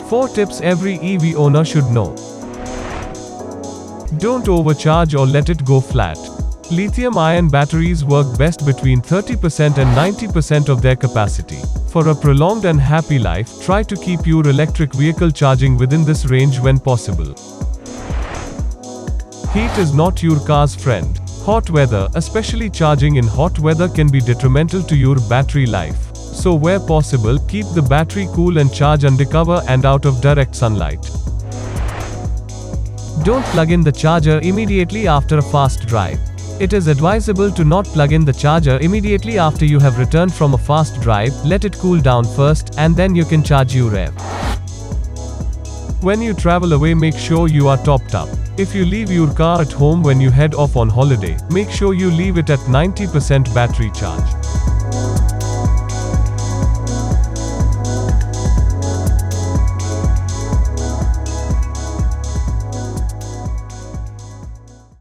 4 tips every EV owner should know. Don't overcharge or let it go flat. Lithium-ion batteries work best between 30% and 90% of their capacity. For a prolonged and happy life, try to keep your electric vehicle charging within this range when possible. Heat is not your car's friend. Hot weather, especially charging in hot weather, can be detrimental to your battery life. So where possible, keep the battery cool and charge undercover and out of direct sunlight. Don't plug in the charger immediately after a fast drive. It is advisable to not plug in the charger immediately after you have returned from a fast drive. Let it cool down first, and then you can charge your EV. When you travel away, make sure you are topped up. If you leave your car at home when you head off on holiday, make sure you leave it at 90% battery charge.